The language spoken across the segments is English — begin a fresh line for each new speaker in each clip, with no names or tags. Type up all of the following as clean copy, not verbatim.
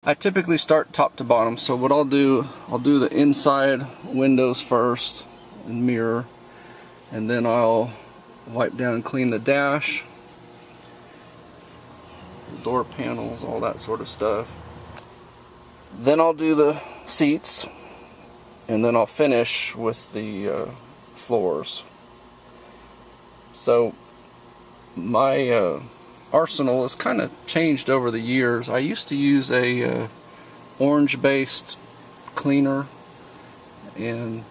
I typically start top to bottom, so what I'll do the inside windows first and mirror, and then I'll wipe down and clean the dash, door panels, all that sort of stuff. Then I'll do the seats, and then I'll finish with the floors. So my arsenal has kind of changed over the years. I used to use a orange-based cleaner, and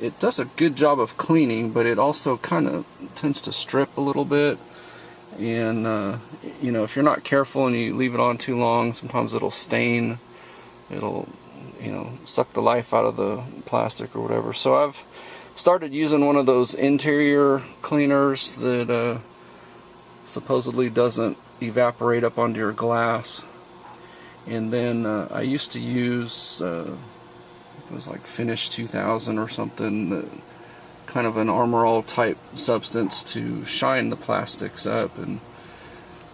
it does a good job of cleaning, but it also kind of tends to strip a little bit. And you know, if you're not careful and you leave it on too long, sometimes it'll stain. It'll, you know, suck the life out of the plastic or whatever. So I've started using one of those interior cleaners that supposedly doesn't evaporate up onto your glass. And then I used to use it was like Finish 2000 or something, kind of an Armor All type substance to shine the plastics up. And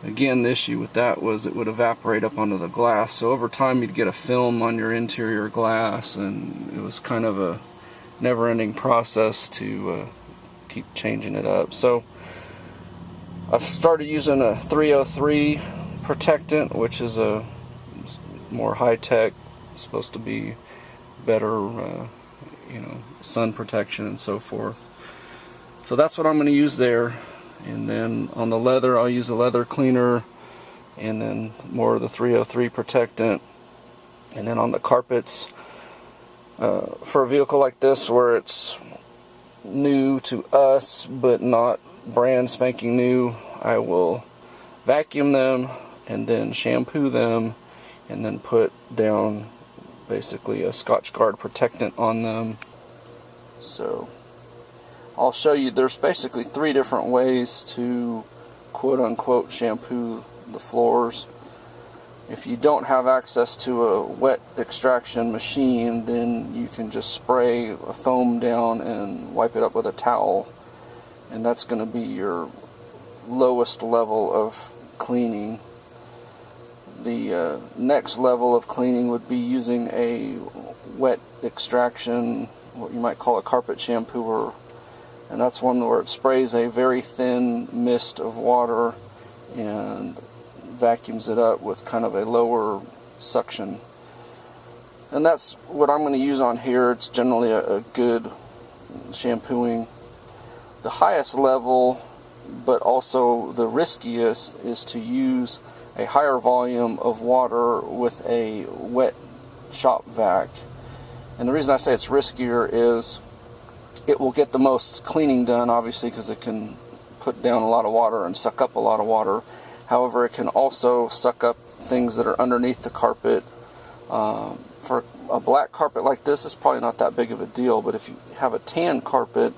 again, the issue with that was it would evaporate up onto the glass, so over time you'd get a film on your interior glass, and it was kind of a never-ending process to keep changing it up. So I've started using a 303 protectant, which is a more high-tech, supposed to be better, you know, sun protection and so forth. So that's what I'm going to use there. And then on the leather, I'll use a leather cleaner, and then more of the 303 protectant. And then on the carpets, for a vehicle like this where it's new to us but not brand spanking new, I will vacuum them and then shampoo them and then put down basically a Scotch Guard protectant on them. So I'll show you, there's basically 3 different ways to quote-unquote shampoo the floors. If you don't have access to a wet extraction machine, then you can just spray a foam down and wipe it up with a towel, and that's going to be your lowest level of cleaning. The next level of cleaning would be using a wet extraction, what you might call a carpet shampooer. And that's one where it sprays a very thin mist of water and vacuums it up with kind of a lower suction. And that's what I'm going to use on here. It's generally a good shampooing. The highest level, but also the riskiest, is to use a higher volume of water with a wet shop vac. And the reason I say it's riskier is it will get the most cleaning done, obviously, because it can put down a lot of water and suck up a lot of water. However, it can also suck up things that are underneath the carpet. For a black carpet like this, it's probably not that big of a deal, but if you have a tan carpet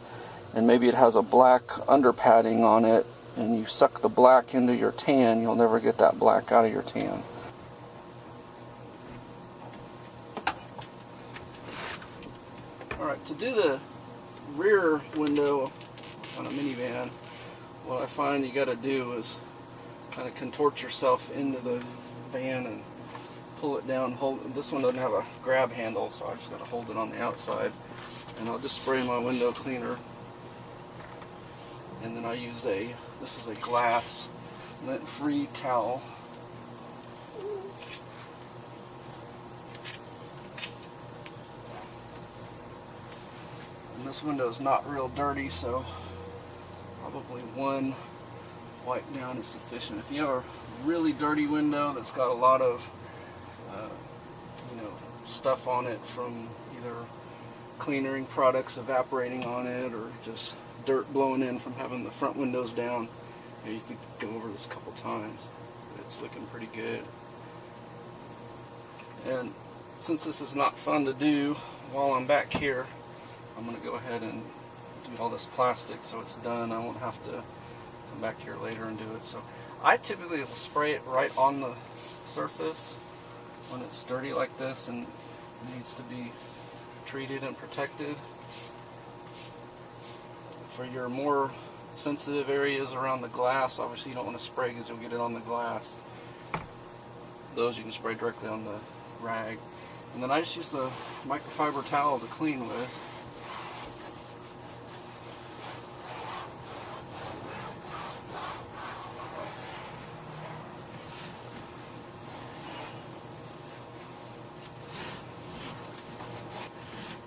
and maybe it has a black underpadding on it, and you suck the black into your tan, you'll never get that black out of your tan. Alright, to do the rear window on a minivan, what I find you got to do is kind of contort yourself into the van and pull it down. This one doesn't have a grab handle, so I just got to hold it on the outside. And I'll just spray my window cleaner. And then I use this is a glass lint-free towel. And this window is not real dirty, so probably one wipe down is sufficient. If you have a really dirty window that's got a lot of you know, stuff on it from either cleaning products evaporating on it or just dirt blowing in from having the front windows down, you know, you could go over this a couple times. It's looking pretty good. And since this is not fun to do while I'm back here, I'm going to go ahead and do all this plastic so it's done. I won't have to come back here later and do it. So I typically will spray it right on the surface when it's dirty like this and needs to be treated and protected. For your more sensitive areas around the glass, obviously you don't want to spray because you'll get it on the glass. Those you can spray directly on the rag. And then I just use the microfiber towel to clean with.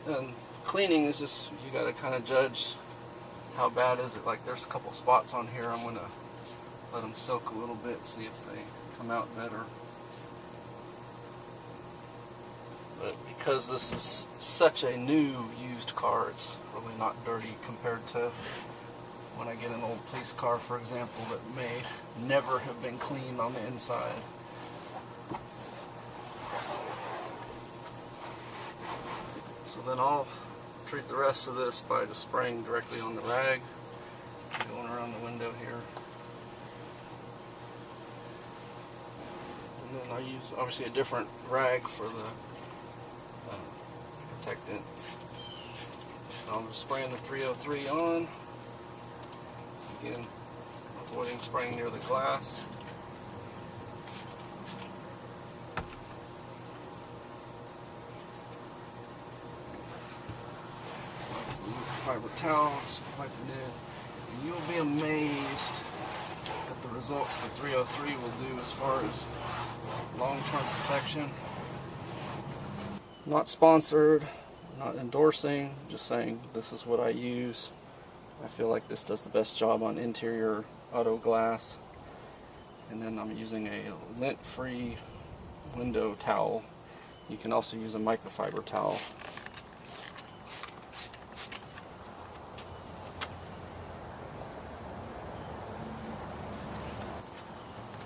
And cleaning is just, you gotta kind of judge how bad is it. Like there's a couple spots on here, I'm gonna let them soak a little bit, see if they come out better. But because this is such a new used car, it's really not dirty compared to when I get an old police car, for example, that may never have been cleaned on the inside. So then I'll treat the rest of this by just spraying directly on the rag, going around the window here. And then I use obviously a different rag for the protectant. So I'm just spraying the 303 on. Again, avoiding spraying near the glass. Fiber towel, just wipe it in, and you'll be amazed at the results the 303 will do as far as long-term protection. Not sponsored, not endorsing, just saying this is what I use. I feel like this does the best job on interior auto glass. And then I'm using a lint-free window towel. You can also use a microfiber towel.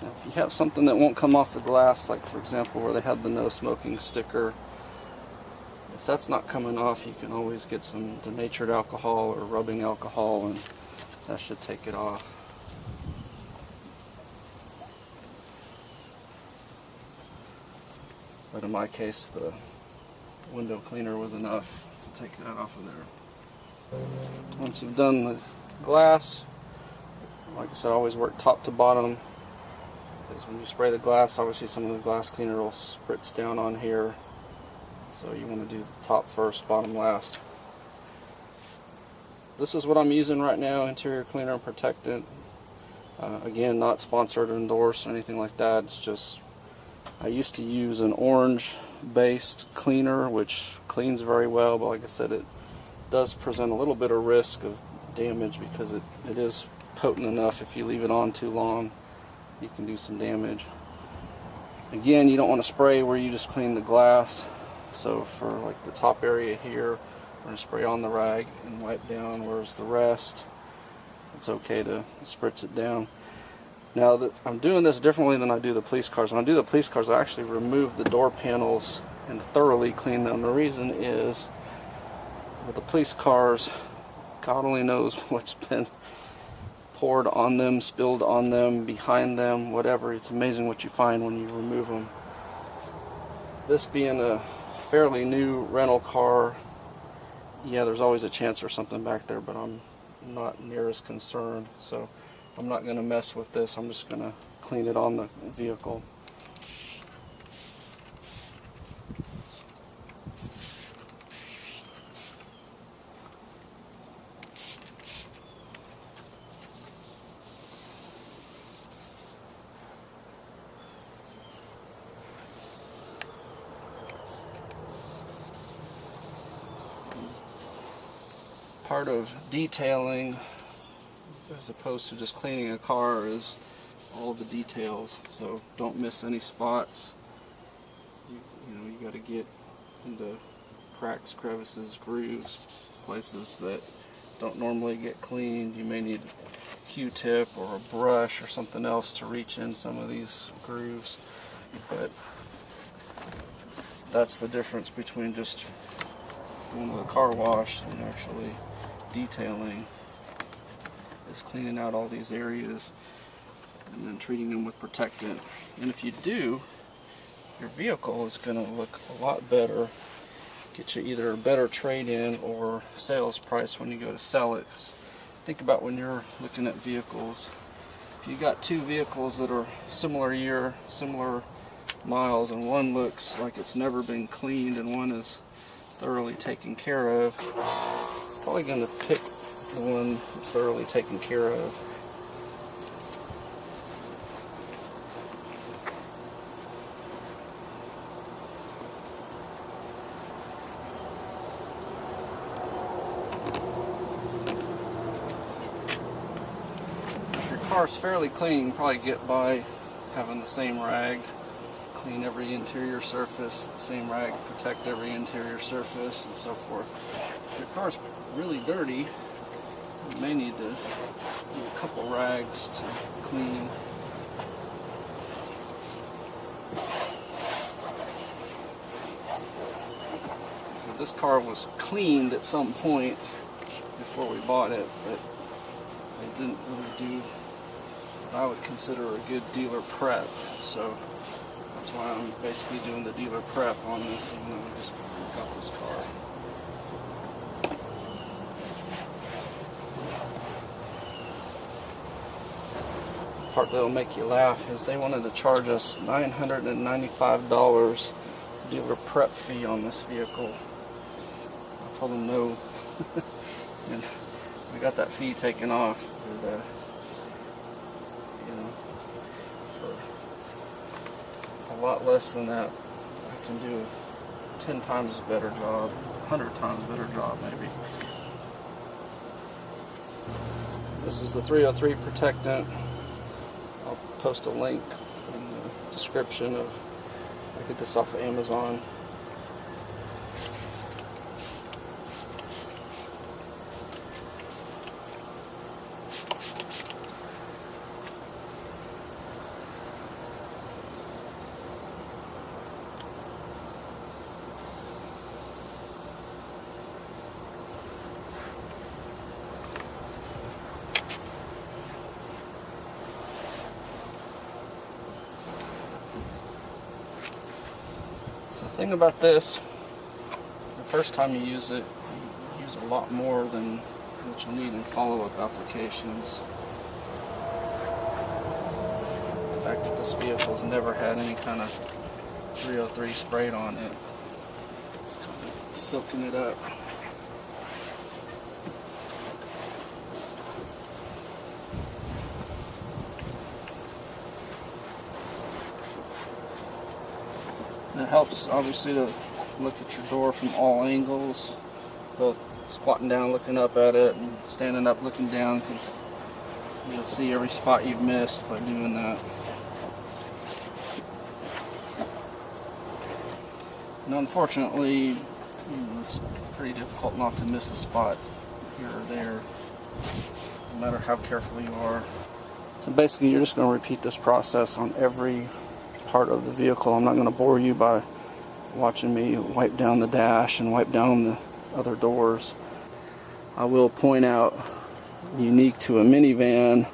Now, if you have something that won't come off the glass, like for example where they had the no smoking sticker, if that's not coming off, you can always get some denatured alcohol or rubbing alcohol, and that should take it off. But in my case, the window cleaner was enough to take that off of there. Once you've done the glass, like I said, always work top to bottom, because when you spray the glass, obviously some of the glass cleaner will spritz down on here. So you want to do top first, bottom last. This is what I'm using right now, interior cleaner and protectant. Again, not sponsored or endorsed or anything like that. It's just, I used to use an orange based cleaner which cleans very well, but like I said, it does present a little bit of risk of damage because it is potent enough. If you leave it on too long, you can do some damage. Again, you don't want to spray where you just clean the glass. So for like the top area here, we're going to spray on the rag and wipe down, whereas the rest, it's okay to spritz it down. Now that I'm doing this differently than I do the police cars. When I do the police cars, I actually remove the door panels and thoroughly clean them. The reason is, with the police cars, God only knows what's been poured on them, spilled on them, behind them, whatever. It's amazing what you find when you remove them. This being a fairly new rental car, yeah, there's always a chance for something back there, but I'm not near as concerned. So I'm not going to mess with this. I'm just going to clean it on the vehicle. Part of detailing, as opposed to just cleaning a car, is all the details. So don't miss any spots. You know, you got to get into cracks, crevices, grooves, places that don't normally get cleaned. You may need a Q-tip or a brush or something else to reach in some of these grooves. But that's the difference between just going to the car wash and actually detailing, is cleaning out all these areas and then treating them with protectant. And if you do, your vehicle is going to look a lot better, get you either a better trade-in or sales price when you go to sell it. 'Cause think about when you're looking at vehicles, if you got two vehicles that are similar year, similar miles, and one looks like it's never been cleaned and one is thoroughly taken care of. Probably going to pick the one that's thoroughly taken care of. If your car's fairly clean, you can probably get by having the same rag. Clean every interior surface, the same rag, protect every interior surface, and so forth. If your car's really dirty, you may need to use a couple rags to clean. So this car was cleaned at some point before we bought it, but they didn't really do what I would consider a good dealer prep. So that's why I'm basically doing the dealer prep on this, even though we just got this car. The part that'll make you laugh is they wanted to charge us $995 dealer prep fee on this vehicle. I told them no, and we got that fee taken off. But, for a lot less than that, I can do a 10 times better job, 100 times better job maybe. This is the 303 protectant. I'll post a link in the description of, I get this off of Amazon. The thing about this, the first time you use it, you use a lot more than what you'll need in follow-up applications. The fact that this vehicle's never had any kind of 303 sprayed on it, it's kind of soaking it up. It helps, obviously, to look at your door from all angles, both squatting down looking up at it and standing up looking down, because you'll see every spot you've missed by doing that. And unfortunately, it's pretty difficult not to miss a spot here or there, no matter how careful you are. So basically, you're just going to repeat this process on every part of the vehicle. I'm not going to bore you by watching me wipe down the dash and wipe down the other doors. I will point out, unique to a minivan,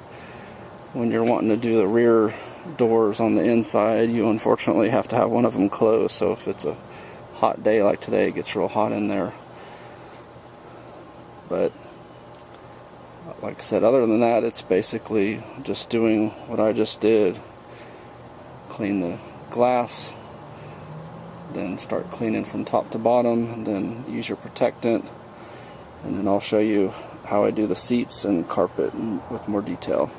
when you're wanting to do the rear doors on the inside, you unfortunately have to have one of them closed. So if it's a hot day like today, it gets real hot in there. But like I said, other than that, it's basically just doing what I just did. Clean the glass, then start cleaning from top to bottom, and then use your protectant, and then I'll show you how I do the seats and carpet with more detail.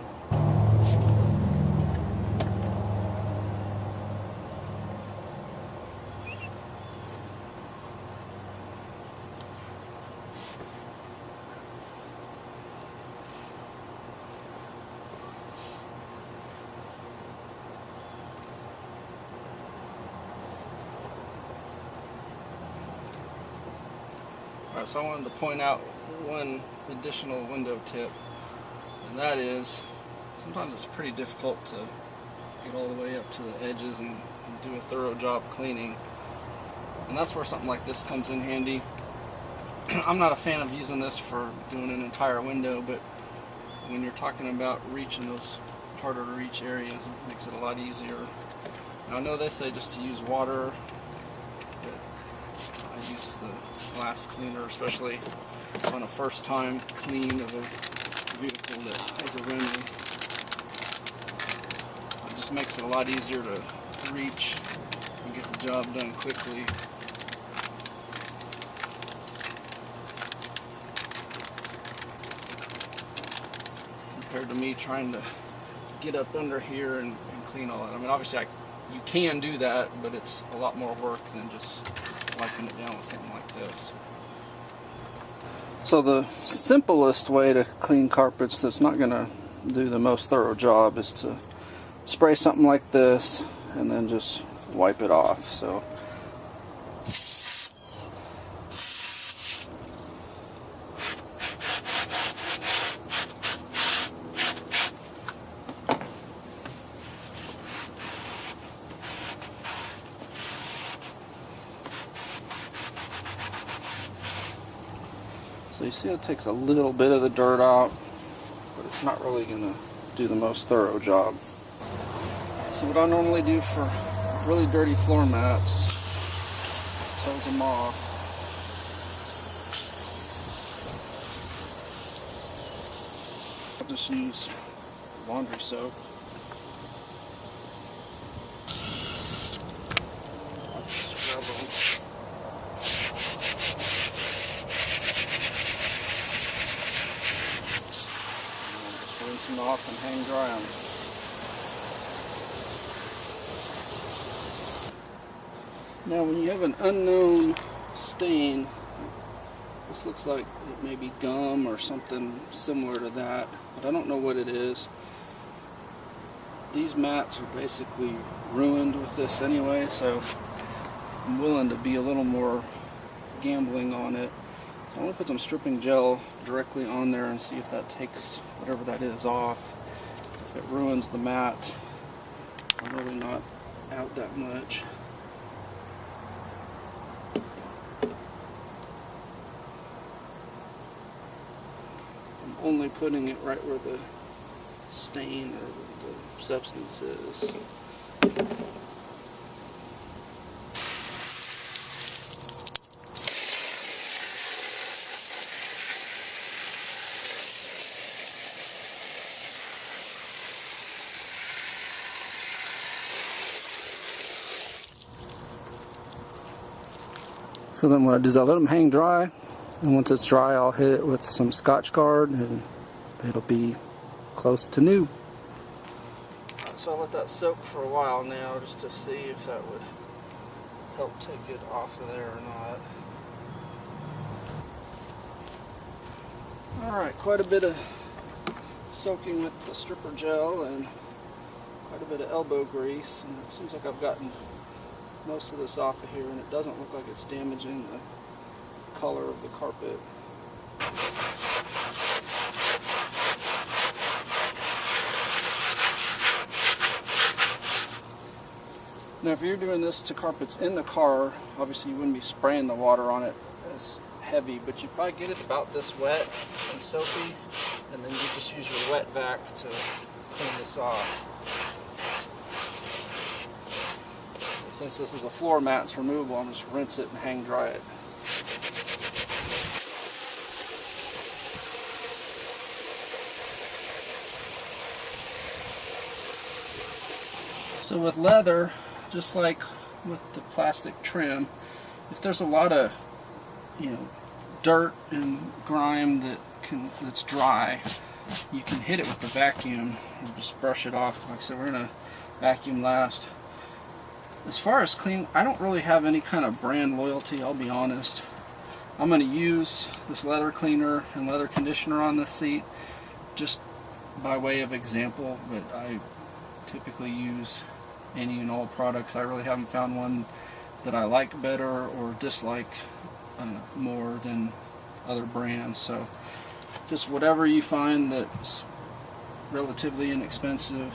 Alright, so I wanted to point out one additional window tip, and that is, sometimes it's pretty difficult to get all the way up to the edges and do a thorough job cleaning, and that's where something like this comes in handy. I'm not a fan of using this for doing an entire window, but when you're talking about reaching those harder to reach areas, it makes it a lot easier. Now I know they say just to use water, but I use the glass cleaner, especially on a first time clean of a vehicle that has a rental. It just makes it a lot easier to reach and get the job done quickly. Compared to me trying to get up under here and clean all that. I mean, obviously you can do that, but it's a lot more work than just wiping it down with something like this. So the simplest way to clean carpets that's not going to do the most thorough job is to spray something like this and then just wipe it off. So you see it takes a little bit of the dirt out, but it's not really going to do the most thorough job. So what I normally do for really dirty floor mats is hose them off. I'll just use laundry soap. I'll just scrub them. Rinse them off and hang dry them. Now when you have an unknown stain, this looks like it may be gum or something similar to that, but I don't know what it is. These mats are basically ruined with this anyway, so I'm willing to be a little more gambling on it. So I'm going to put some stripping gel directly on there and see if that takes whatever that is off. If it ruins the mat, I'm really not out that much. I'm only putting it right where the stain or the substance is. So then what I do is I let them hang dry, and once it's dry I'll hit it with some Scotch Guard and it'll be close to new. So I'll let that soak for a while now just to see if that would help take it off of there or not. Alright, quite a bit of soaking with the stripper gel and quite a bit of elbow grease, and it seems like I've gotten most of this off of here, and it doesn't look like it's damaging the color of the carpet. Now if you're doing this to carpets in the car, obviously you wouldn't be spraying the water on it as heavy, but you probably get it about this wet and soapy, and then you just use your wet vac to clean this off. Since this is a floor mat, it's removable, I'm just rinse it and hang dry it. So with leather, just like with the plastic trim, if there's a lot of, dirt and grime that's dry, you can hit it with the vacuum and just brush it off. Like I said, we're gonna vacuum last. As far as clean, I don't really have any kind of brand loyalty, I'll be honest. I'm going to use this leather cleaner and leather conditioner on this seat just by way of example, but I typically use any and all products. I really haven't found one that I like better or dislike more than other brands. So just whatever you find that's relatively inexpensive.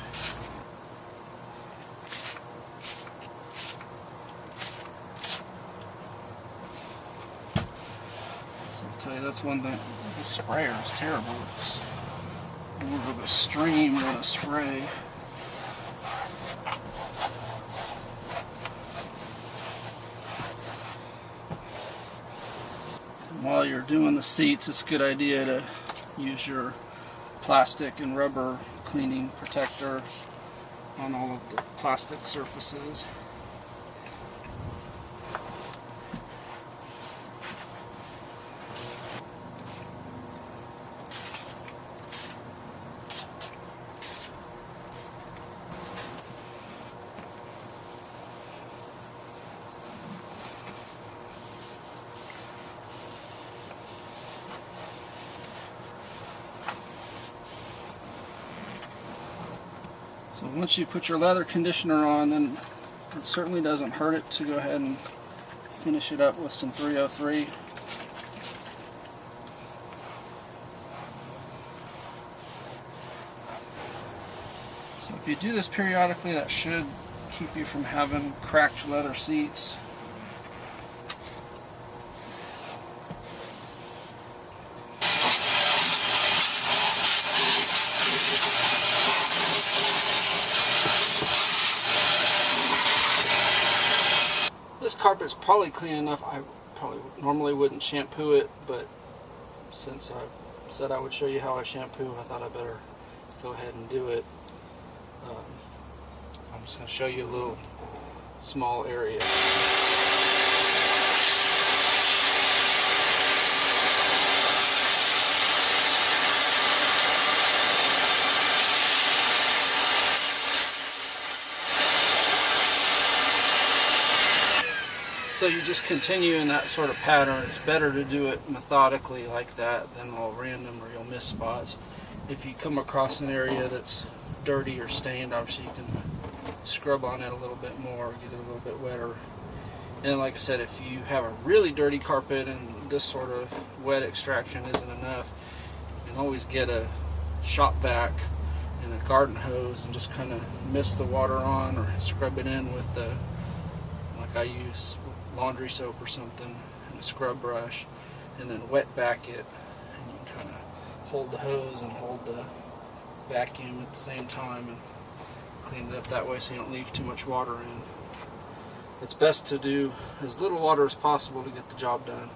That's one thing. This sprayer is terrible. It's more of a stream than a spray. And while you're doing the seats, it's a good idea to use your plastic and rubber cleaning protector on all of the plastic surfaces. So once you put your leather conditioner on, then it certainly doesn't hurt it to go ahead and finish it up with some 303. So if you do this periodically, that should keep you from having cracked leather seats. This carpet's probably clean enough. I probably normally wouldn't shampoo it, but since I said I would show you how I shampoo, I thought I better go ahead and do it. I'm just going to show you a little small area. So you just continue in that sort of pattern. It's better to do it methodically like that than all random, or you'll miss spots. If you come across an area that's dirty or stained, obviously you can scrub on it a little bit more, get it a little bit wetter. And like I said, if you have a really dirty carpet and this sort of wet extraction isn't enough, you can always get a shop vac and a garden hose and just kind of mist the water on, or scrub it in with the, like I use laundry soap or something, and a scrub brush, and then wet vac it, and you can kind of hold the hose and hold the vacuum at the same time and clean it up that way so you don't leave too much water in. It's best to do as little water as possible to get the job done.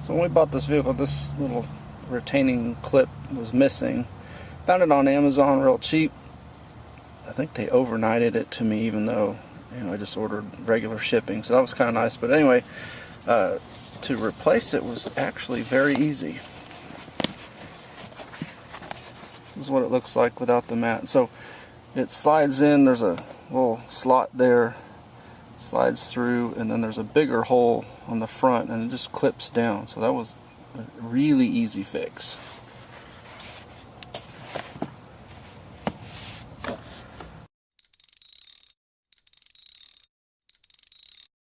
So when we bought this vehicle, this little retaining clip was missing. Found it on Amazon real cheap. I think they overnighted it to me, even though, you know, I just ordered regular shipping, so that was kind of nice. But anyway, to replace it was actually very easy. This is what it looks like without the mat. So it slides in, there's a little slot there, slides through, and then there's a bigger hole on the front, and it just clips down. So that was a really easy fix.